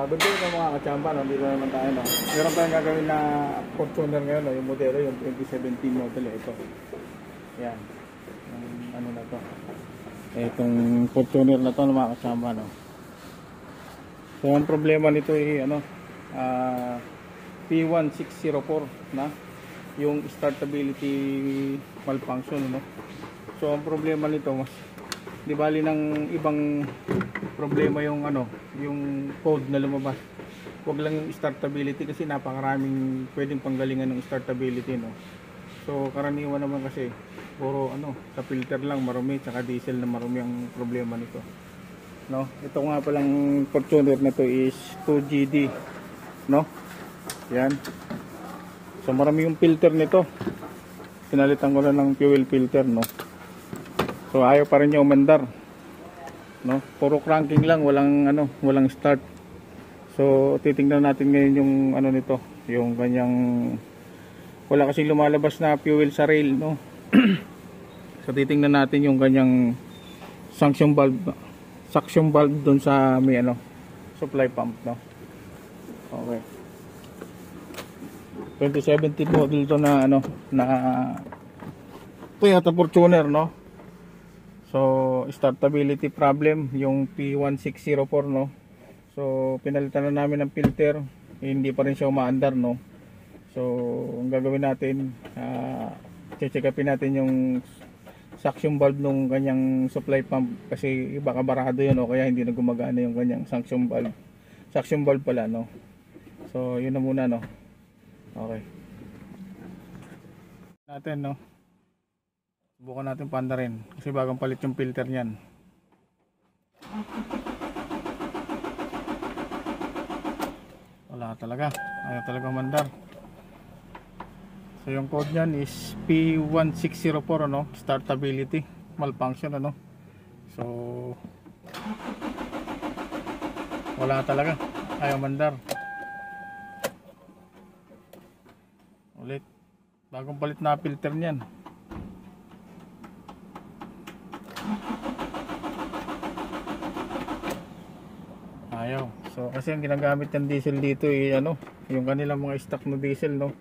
Good day ng mga kachamba, no? Dito naman tayo, no? Meron tayong gagawin na Fortuner ngayon, no? Yung modelo, yung 2017 model, ito. Yan. Yung ano na to. Itong Fortuner na to, mga kachamba, no? So, ang problema nito ay, ano, P1604 na yung startability malfunction, no? So, ang problema nito, mas di bali ng ibang problema yung ano, yung code na lumabas. Huwag lang yung startability kasi napakaraming pwedeng panggalingan ng startability, no. So karaniwan naman kasi puro ano, sa filter lang marumi, tsaka diesel na marumi ang problema nito, no. Ito nga palang Fortuner na to is 2GD, no. Yan. So marami yung filter nito. Pinalitan ko na ng fuel filter, no. So ayaw pa rin niya umandar, no. Puro cranking lang, walang ano, walang start. So titingnan natin ngayon yung ano nito, yung kanyang wala kasing lumalabas na fuel sa rail, no. So titingnan natin yung kanyang suction valve doon sa may ano, supply pump, no. Okay. 2017 model to na ano, na Toyota Fortuner, no. So startability problem yung P1604, no. So pinalitan na namin ng filter, hindi pa rin siya umaandar, no. So ang gagawin natin, check upin natin yung suction valve nung kanyang supply pump kasi baka barado yun, no, kaya hindi na gumagana yung kanyang suction valve pala, no. So yun na muna, no. Okay natin, no. Subukan natin paandarin kasi bagong palit yung filter niyan. Wala talaga, ayaw talaga mandar. So yung code niyan is P1604, ano, startability malfunction, ano. So wala talaga, ayaw mandar. Ulit, bagong palit na filter niyan. Ayaw. So kasi ang ginagamit ng diesel dito ay ano, yung kanilang mga stock na diesel, no.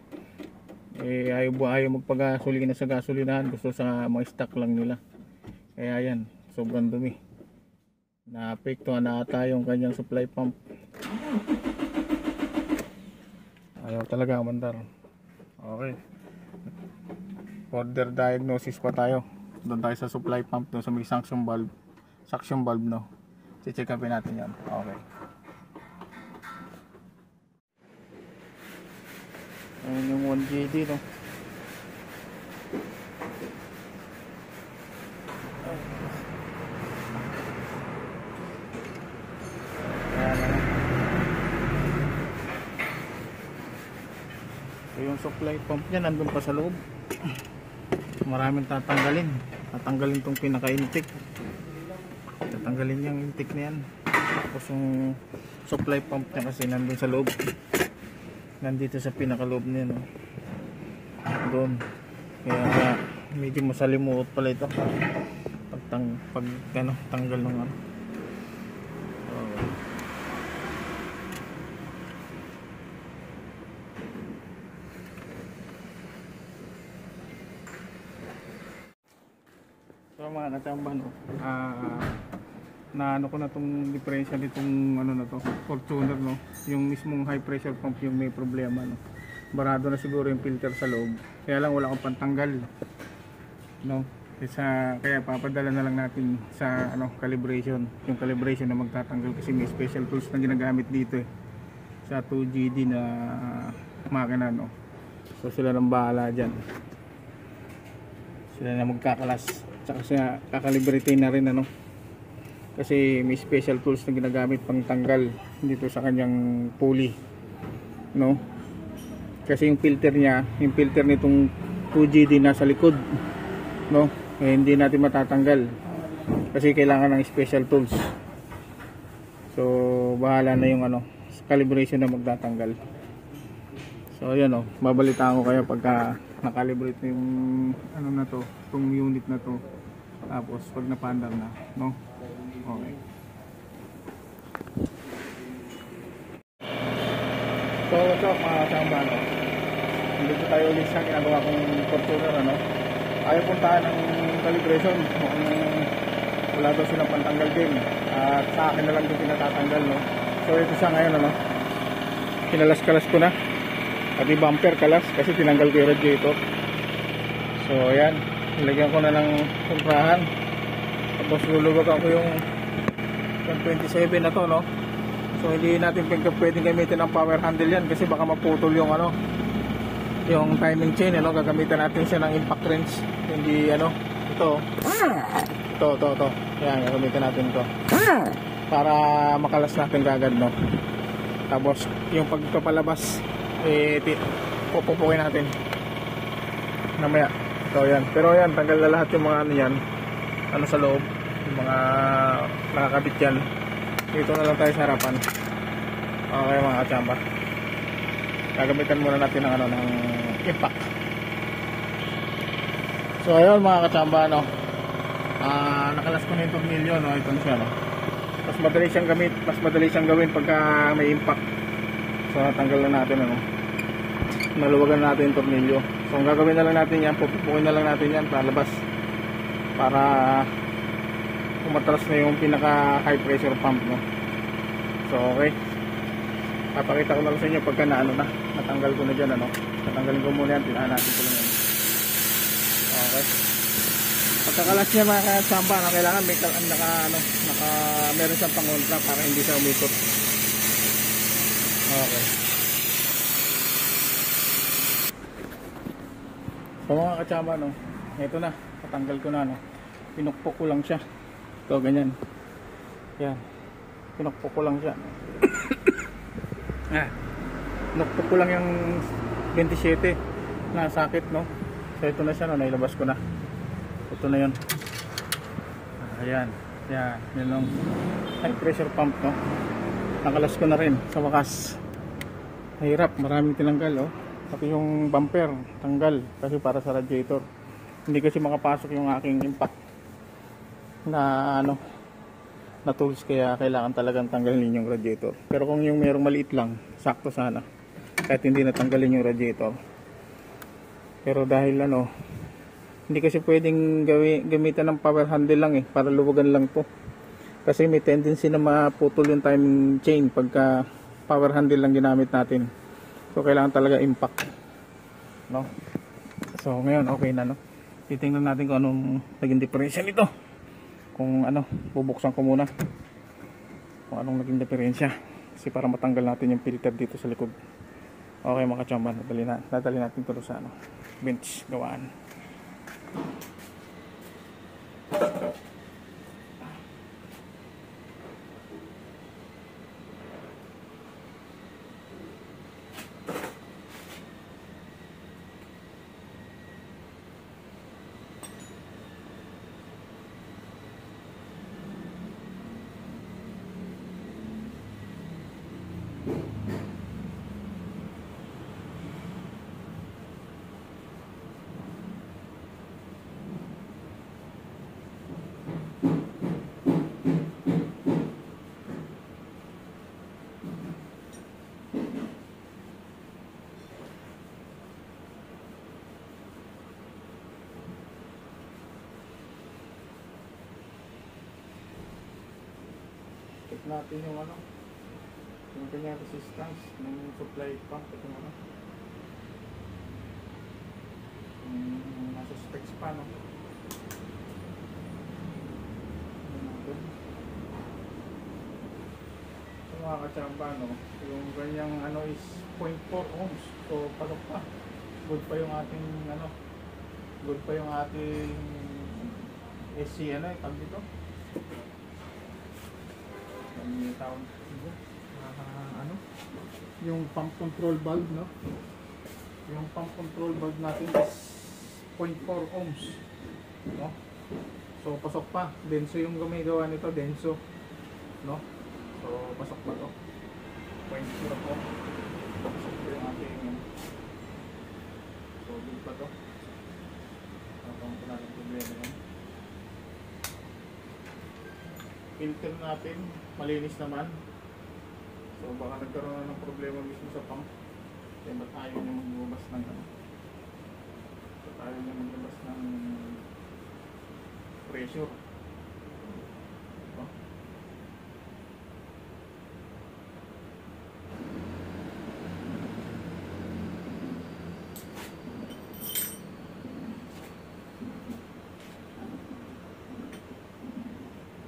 Eh ayaw magpagasolina sa gasolinahan, gusto sa mga stock lang nila. Kaya yan, sobrang dumi. Naapektuhan na ata yung kanyang supply pump. Ayaw talaga mandar. Okay. Further diagnosis pa tayo. Doon tayo sa supply pump, doon sa may suction valve, no. I-check upin natin yan. Okay. Ayan yung 1GD, no. So yung supply pump niya nandun pa sa loob. Maraming tatanggalin tong pinaka-intake. Tatanggalin yung intake na yan. Tapos yung supply pump niya kasi nandun sa loob, nandito sa pinaka-loob niya, no. Doon. Kaya medyo masalimuot pala ito pag ano, tanggal ng ano. So mga kachamba, no, na ano ko na tong diferensya nitong ano na to, Fortuner, no. Yung mismong high pressure pump yung may problema, no. Barado na siguro yung filter sa loob, kaya lang wala akong pantanggal, no. Kaya papadala na lang natin sa ano, calibration, yung calibration na magtatanggal kasi may special tools na ginagamit dito, sa 2GD na makina, no. So sila nang bahala dyan, sila na magkakalas, tsaka siya kakalibrate na rin, ano, kasi may special tools na ginagamit pang tanggal dito sa kanyang pulley, no. Kasi yung filter nitong 2GD nasa likod, no. Eh, hindi natin matatanggal kasi kailangan ng special tools. So bahala na yung ano, calibration na magtatanggal. So ayan, oh, babalitaan ko kayo pagka nakalibrate yung ano na to, itong unit na to, tapos pag napandar na, no. Okay. So what's up mga kasama, no? Dito tayo ulit sa ginagawa kong Fortuner, ano? Ayaw puntahan ng calibration. Mukhang wala daw silang pantanggal din. At sa akin na lang din pinatatanggal, no? So ito siya ngayon, ano? Kinalas-kalas ko na. Pati bumper kalas kasi tinanggal ko yung radiator. So ayan, nilagyan ko na ng kontrahan. Tapos lulubag ako yung 127 na to, no? So hindi natin pwedeng gamitin ang power handle yan kasi baka maputol yung ano, yung timing chain, ano? Gagamitan natin siya ng impact wrench. Hindi ano, ito. Yan, gagamitan natin to para makalas natin kagad, no? Tapos yung pagpapalabas pupupukin natin namaya. So yan, pero yan, tanggal na lahat yung mga ano yan, ano sa loob, yung mga nakakabit yan. Dito na lang tayo sa harapan. Okay mga kachamba, gagamitan muna natin ng ano, ng impact. So ayun mga kachamba, no, nakalas ko na yung tornilyo, no. Ito na siya, no. Mas madali siyang gamit, mas madali siyang gawin pagka may impact. So natanggal na natin, ano, naluwagan natin yung tornilyo. So ang gagawin na lang natin yan, pupupukin na lang natin yan palabas para umatras na yung pinaka high pressure pump, no. So okay, papakita ko na lang sa inyo pagka na ano na, natanggal ko na dyan, ano. Natanggalin ko muna yan, tinahan natin ko lang yan. Okay, pagkakalas niya mga kasamba, na kailangan may meron siyang pangontra para hindi siya umikot. Okay. So mga kasama, no, ito na, patanggal ko na, no. Pinukpok ko lang siya. Ito, ganyan. Yan. Pinukpok ko lang siya. Pinukpok ko lang yung 27 na sakit, no. So ito na siya, no, nailabas ko na. Ito na yun. Ayan. Yan. Yan lang. High pressure pump, no. Nakalas ko na rin sa wakas. Mahirap, maraming tinanggal, oh. Pati yung bumper tanggal kasi para sa radiator. Hindi kasi makapasok yung aking impact na ano, na tools, kaya kailangan talagang tanggalin yung radiator. Pero kung yung merong maliit lang, sakto sana kahit hindi natanggalin yung radiator. Pero dahil ano, hindi kasi pwedeng gamitan ng power handle lang, para luwagan lang to. Kasi may tendency na maputol yung timing chain pagka power handle lang ginamit natin. So kailangan talaga impact, no? So ngayon okay na, no? Titingnan natin kung anong naging diferensya nito. Kung ano, bubuksan ko muna kung anong naging diferensya kasi para matanggal natin yung filter dito sa likod. Okay mga kachamba, nadali natin ito sa ano, bench gawaan. Check natin yung ano, yung kanyang resistance ng supply pump. Itong ano, yung nasa specs pa, no. So mga kachamba, no, yung ganyang ano is 0.4 ohms. So pasok pa, good pa yung ating ano, good pa yung ating SC, ano, tag dito, ano, yung pump control valve, no. Yung pump control valve natin is 0.4 ohms, no. So pasok pa, denso yung gumigawa nito, denso, no. So pasok pa to, 0.4 po, pasok pa yung ating, so good pa to. Tapos wala ng problema yan. Filter natin, malinis naman. So baka nagkaroon na ng problema mismo sa pump. Kaya ba't ayaw niya maglabas ng ano? Ba't ayaw niya maglabas ng pressure? Diba?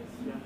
Yes, yeah.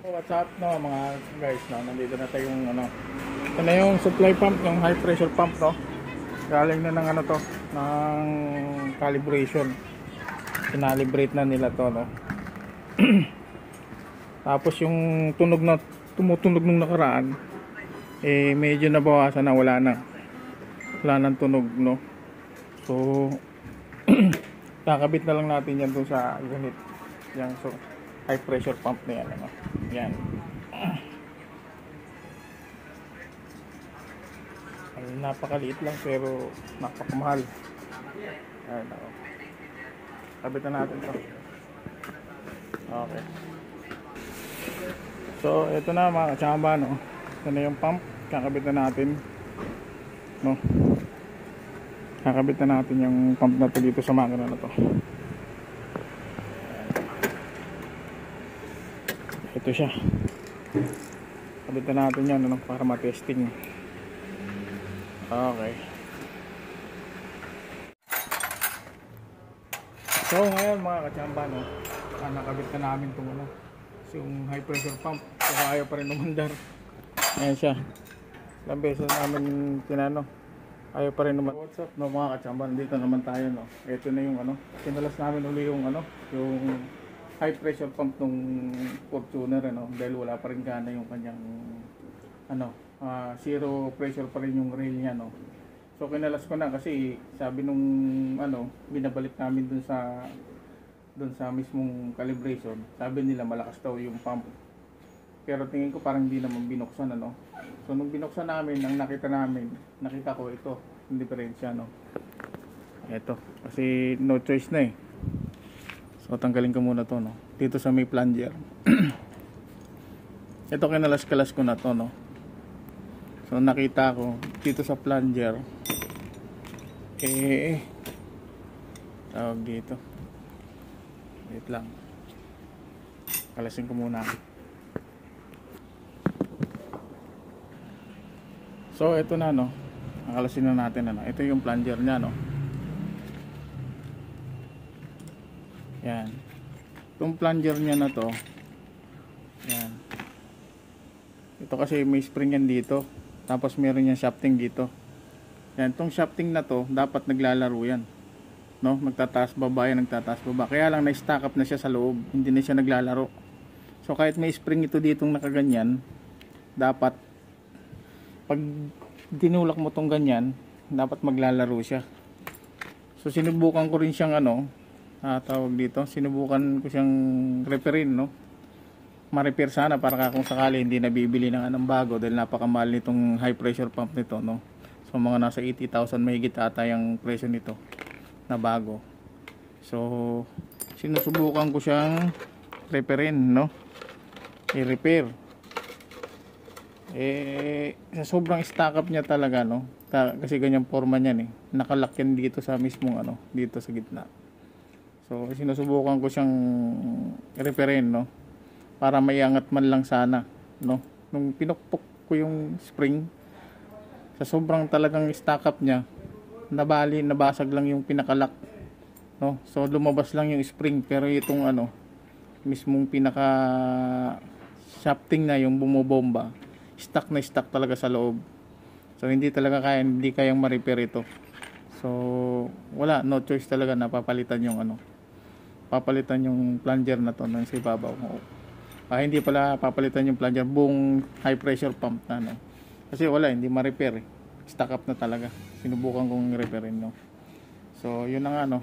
What's up no mga guys, no? Nandito na tayong ano. Ito na yung supply pump, yung high pressure pump, no. Galing na ng ano to, ng calibration. Kinalibrate na nila to, no. Tapos yung tunog na tumutunog nung nakaraan, eh medyo nabawasan na, wala nang tunog, no. So kakabit na lang natin yan dun sa unit. Yan, so high pressure pump na yan, ano. Yan. Ay, napakaliit lang pero napakamahal. Ayan, ako. Kabit na natin to. Okay. So ito na mga katsamba, no. Ito na yung pump, kakabit na natin, no. Kakabit na natin yung pump na to dito sa makina na to. Ito siya. Kabit na natin yan, ano, para ma-testing. Okay. So ngayon mga katsamba, no, nakabit na namin itong ano, yung high pressure pump. So ayaw pa rin umandar. Ayan siya. Ilang beses namin tinano, ayaw pa rin naman. What's up no mga katsamba, nandito naman tayo, no. Ito na yung ano, kinalas namin uli yung ano, yung high pressure pump ng Fortuner, ano, dahil wala pa rin gana yung kanyang ano, zero pressure pa rin yung rail niya, no. So kinalas ko na kasi sabi nung ano, binabalik namin dun sa mismong calibration, sabi nila malakas daw yung pump. Pero tingin ko parang hindi naman binuksan, ano. So nung binuksan namin, ang nakita ko ito, yung diferensya, no. Ito, kasi no choice na eh. So tanggalin ko muna to, no. Dito sa may plunger. Ito kinalas-kalas ko na to, no. So nakita ko dito sa plunger, tawag dito. Wait lang. Kalasin ko muna. So ito na, no. Nakalasin na natin, ano. Ito yung plunger niya, no. Yan. Itong plunger niya na to. Yan. Ito kasi may spring yan dito. Tapos meron yan shafting dito. Yan. Itong shafting na to, dapat naglalaro yan. No? Nagtataas baba yan, nagtataas baba. Kaya lang na-stack up na siya sa loob. Hindi na siya naglalaro. So kahit may spring ito ditong nakaganyan, dapat pag dinulak mo tong ganyan, dapat maglalaro siya. So sinubukan ko rin siyang ano, tawag dito, sinubukan ko siyang repair, no. Ma-repair sana para kung sakali hindi nabibili ng anong bago dahil napakamahal nitong high pressure pump nito, no. So mga nasa 80,000 mahigit ata yung presyo nito na bago. So sinusubukan ko siyang repairin, no. I-repair. Sa sobrang stack up niya talaga, no. Kasi ganyang forma niyan eh. Nakalock yan dito sa mismong ano, dito sa gitna. So sinusubukan ko siyang repairin, no, para maiangat man lang sana, no. Nung pinukpok ko yung spring, sa sobrang talagang stack up niya, nabasag lang yung pinakalock, no. So lumabas lang yung spring, pero itong ano, mismong pinaka shafting na yung bumobomba, stuck na stuck talaga sa loob. So hindi kayang ma-repair ito. So wala, no choice talaga na papalitan yung ano, papalitan yung plunger na to nang sa ibabaw. Hindi pala papalitan yung plunger, buong high pressure pump na, no? Kasi wala, hindi ma-repair eh. Stuck up na talaga. Sinubukan kong repairin, no? So yun na nga, no?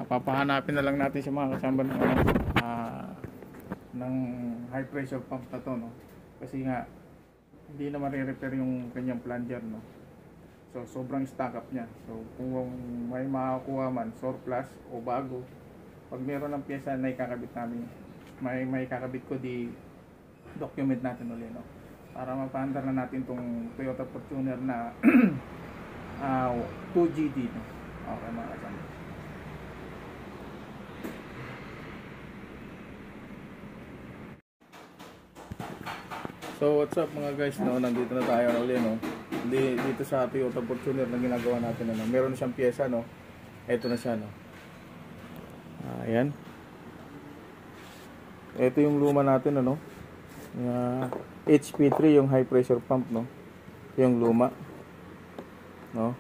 Papahanapin na lang natin sa mga kasama ng, ng high pressure pump na to, no? Kasi nga hindi na ma-repair yung kanyang plunger, no? So sobrang stuck up niya. So kung may makakuha man surplus o bago, pag meron ng pyesa na ikakabit namin, may kakabit ko, di document natin ulit, no? Para mapaandar na natin tong Toyota Fortuner na 2GD, no? Okay mga kasama. So what's up mga guys, no? Nandito na tayo ulit, no? Dito sa Toyota Fortuner na ginagawa natin, no? Meron na siyang pyesa, no? Ito na siya, no? Ayan. Ito yung luma natin, ano? HP3 yung high pressure pump, no? Yung luma, no?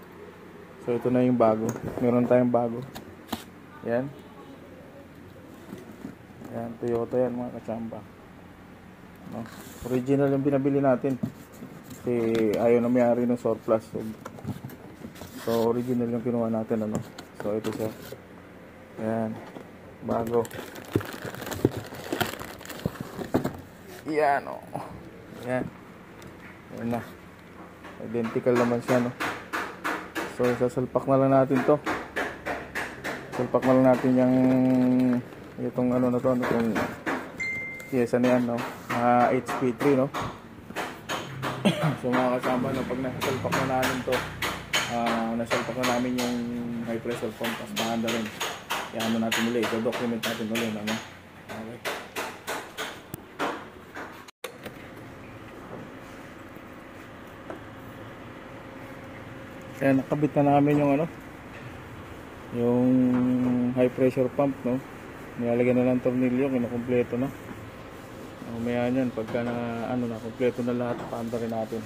So ito na yung bago. Meron tayong bago. Yan. Yan, Toyota yan mga kachamba, no? Original yung binabili natin. Kasi ayaw na may-ari ng surplus. So original yung kinuha natin, ano? So ito siya. Yan. Bago. Yan, o. Yan. Yan na. Identical naman siya, no? So, sasalpak na lang natin to. Salpak na lang natin yung itong ano na to, ano, itong pyesa na yan, no? HP3, no? So, mga kasama, no? Pag nasalpak na namin to, nasalpak na namin yung high pressure pump, tapos mahanda rin. Yan, ano natin ulit. I-document natin ulit, ano? Okay. Kaya nakabit na namin yung ano, yung high pressure pump, no? Nilalagyan na lang tornilyo, kinukumpleto, no? Mamaya yan, pagka na ano na, kumpleto na lahat, paanda rin natin.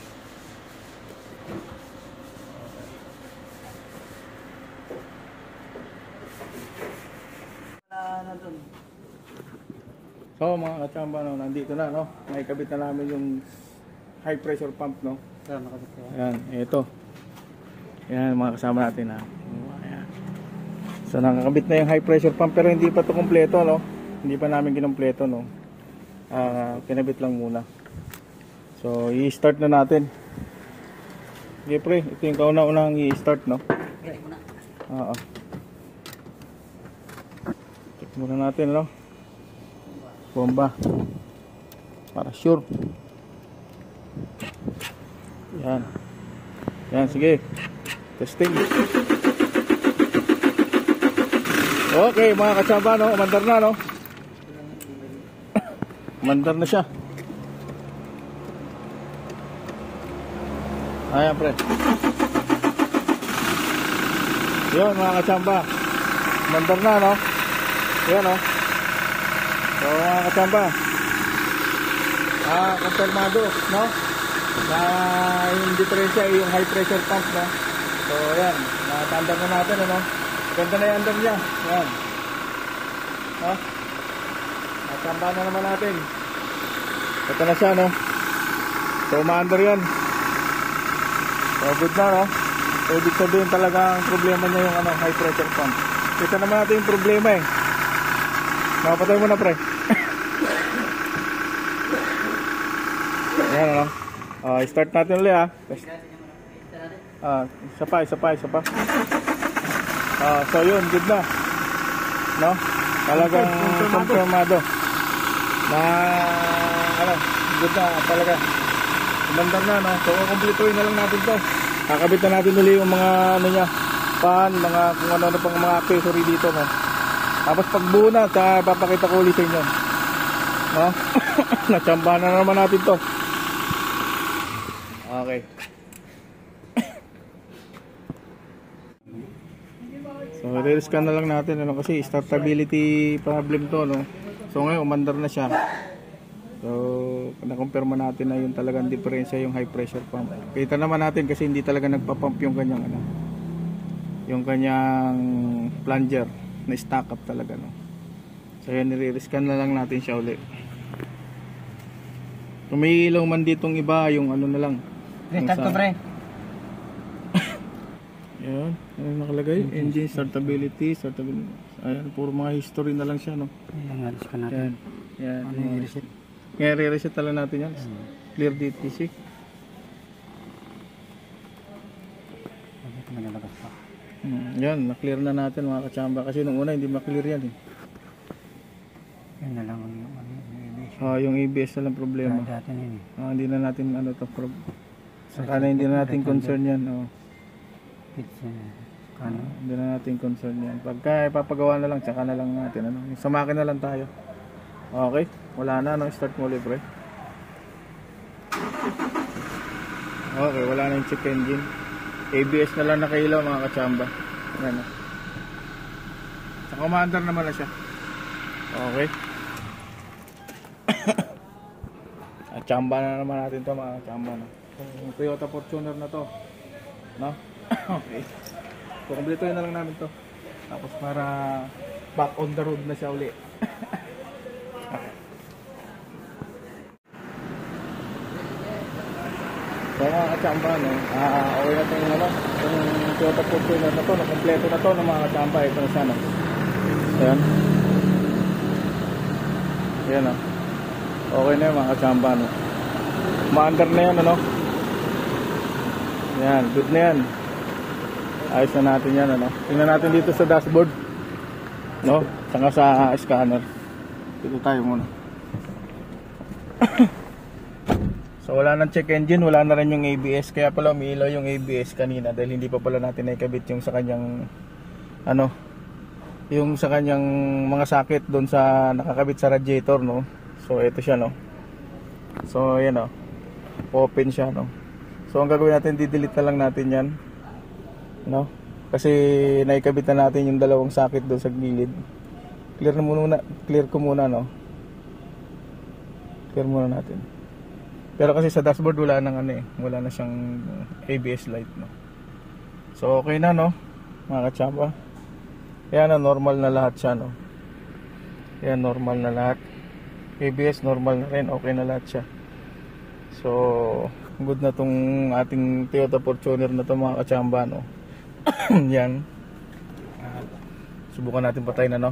So mga kachamba, no, nandito na, no? Naikabit na namin yung high pressure pump, no? Ayan, ito. Yan mga kasama natin, ha. Ayan. So nakakabit na yung high pressure pump, pero hindi pa to kompleto, no? Hindi pa namin kinumpleto, no? Kinabit lang muna. So i-start na natin. Okay pre, ito yung kauna-unang i-start, no? Oo. Check muna natin, no? Bomba. Para sure. Yan. Yan, sige. Testing. Okay, mga katsamba, no? Umandar na, no? Umandar na siya. Ayan, pre. Yun, mga katsamba. Umandar na, no? Ayan, no? So, mga katsamba. Konfirmado, no? Na yung diferensya ay yung high pressure pump, no? So ayan, natandar na natin, ano? Ganda na yung andar niya. Ayan, no? Natamba na naman natin. Ito na siya, no? So umaandar yan. So good na, no? So ibig sabihin talaga ang problema niya yung ano, high pressure pump. Kita naman natin yung problema, eh. Nakapatay mo na, pre. Ayan, ano? Start natin ulit, ha. Isa pa. So yun, good na, no? Talagang konfirmado na ano, good na talaga. Umandar na, no? So kumpletuhin na lang natin to. Kakabit na natin ulit yung mga ano niya, pan, mga kung ano pang mga accessory dito, no? Tapos pagbuo na, papakita ko ulit sa inyo, no? Natsambahan na naman natin to. Okay. So i-scan na lang natin, ano, kasi startability problem to, no. So ngayon umandar na siya. So na-confirm natin na yung talagang diferensya yung high pressure pump. Kita naman natin kasi hindi talaga nagpa-pump yung kanyang ano, yung kanyang plunger na stock up talaga, no. So yan, i-scan na lang natin siya ulit. Kung may ilaw man ditong iba, yung ano na lang. Restart ko, pre. Yan, ano nakalagay? Engine startability, ayan, puro mga history na lang siya, no? Ayan, alis ka natin. Yan. Yan. Ano yung reset? Ngayon, re-reset na lang natin yan. Clear DTC. Bakit manalabas pa? Yan, na-clear na natin mga kachamba. Kasi nung una, hindi ma-clear yan eh. Yan na lang yung ABS. Yung ABS na lang problema. Dati na yun eh. Hindi na natin ano to saka na hindi na natin concern yan. Fits yan. Kano? Hindi na natin concern yan. Pagka ipapagawa na lang, tsaka na lang natin. Sa makina lang tayo. Okay, wala na. Start mo ulit, pre. Okay, wala na yung check engine. ABS na lang nakailaw mga kachamba. Yan. Sa commander naman na siya. Okay. Chamba na naman natin to mga chamba, no? Yung Toyota Fortuner na to, no? Okay, so kumpletuhin na lang namin to, tapos para back on the road na siya uli. Okay. So mga kachamba, no? Okay na itong ano, yung Toyota Fortuner na to, kompleto na to ng mga kachamba. Ito na siya, no? Ayan. Ayan, no? Okay na yung mga kachamba, no? Maandar na yan, ano? Yan, good na yan. Ayos na natin yan, ano? Tingnan natin dito sa dashboard, no? Saka sa scanner. Dito tayo muna. So wala nang check engine, wala na rin yung ABS. Kaya pala umiilaw yung ABS kanina dahil hindi pa pala natin naikabit yung sa kanyang ano, yung sa kanyang mga socket doon sa nakakabit sa radiator, no? So ito siya, no? So ayan, no? Open siya, no? So ang gagawin natin, di-delete na lang natin yan, no? Kasi naikabit na natin yung dalawang socket doon sa gilid. Clear ko muna, no? Clear muna natin. Pero kasi sa dashboard wala nang ano eh, wala na siyang ABS light, no? So okay na, no? Mga kachamba. Yan na, normal na lahat siya, no? Yan, normal na lahat. ABS normal na rin, okay na lahat siya. So good na tong ating Toyota Fortuner na to mga kachamba, no? Yan. Subukan natin patayin na, no?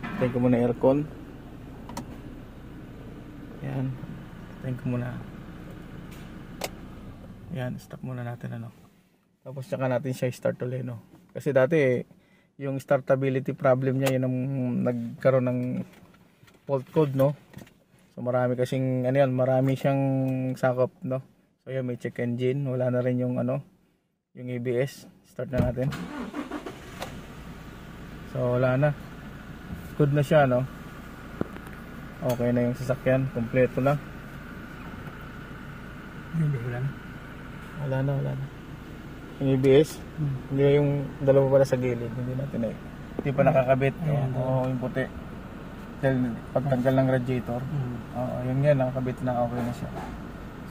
Patayin ko muna aircon. Yan. Patayin ko muna. Yan, stop muna natin, ano? Tapos tsaka natin siya start ulit, no? Kasi dati yung startability problem niya, yun ang nagkaroon ng fault code, no? So marami kasing ano yan, marami siyang sakop, no? So yan, may check engine, wala na rin yung ano, yung ABS. Start na natin. So wala na. Good na siya, no? Okay na yung sasakyan, kompleto na. Hindi, wala na. Wala na. Yung ABS, hindi yung dalawa pala sa gilid, hindi natin hindi pa nakakabit, no? Yung puti. Dahil pagtanggal ng radiator, yun nga, nakakabit na, okay na siya.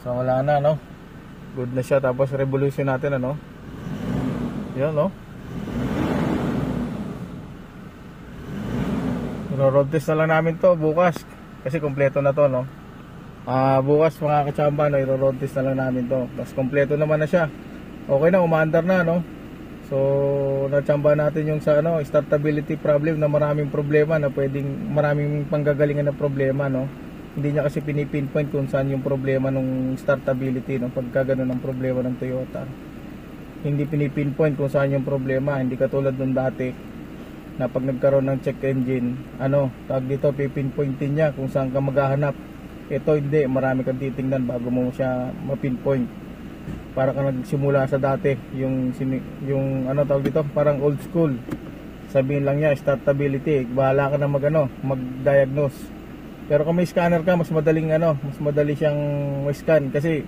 So wala na, no? Good na siya. Tapos revolution natin, ano? Yun, no? Road test na lang namin to bukas kasi kompleto na to, no? Bukas mga kachamba, no, i-road test na lang namin to. Tapos kompleto naman na siya. Okay na, umaandar na, no? So nachamba natin yung sa ano, startability problem na maraming problema, na pwedeng maraming panggagalingan na problema, no? Hindi niya kasi pinipinpoint kung saan yung problema nung startability, no? Pagka ganun ang problema ng Toyota, hindi pinipinpoint kung saan yung problema. Hindi katulad nung dati na pag nagkaroon ng check engine, ano, tag dito, pipinpointin niya kung saan ka maghahanap. Ito hindi, marami kang titingnan bago mo siya mapinpoint. Para ka nagsimula sa dati, yung ano tawag dito, parang old school. Sabihin lang niya startability, bahala ka na mag-diagnose. Pero kung may scanner ka, mas madali siyang scan kasi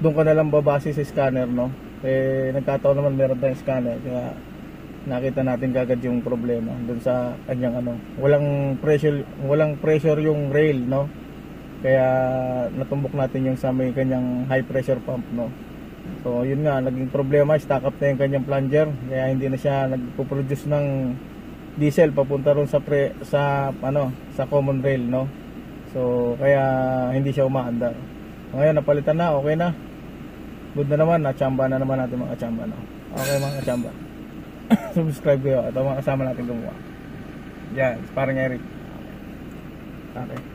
doon ka na lang babase sa scanner, no? Nagkataon naman meron tayong scanner, kaya nakita natin kagad yung problema doon sa kanyang ano, walang pressure yung rail, no? Kaya natumbok natin yung sa may kanyang high pressure pump, no? So yun nga, naging problema, stack up na yung kanyang plunger, kaya hindi na siya nagpo-produce ng diesel papunta ron sa common rail, no? So kaya hindi siya umaandar. Ngayon, napalitan na, okay na. Good na naman, nachamba na naman natin mga kachamba. No? Okay mga kachamba. Subscribe kayo at ang mga kasama natin gumawa. Yan, parang Eric. Okay.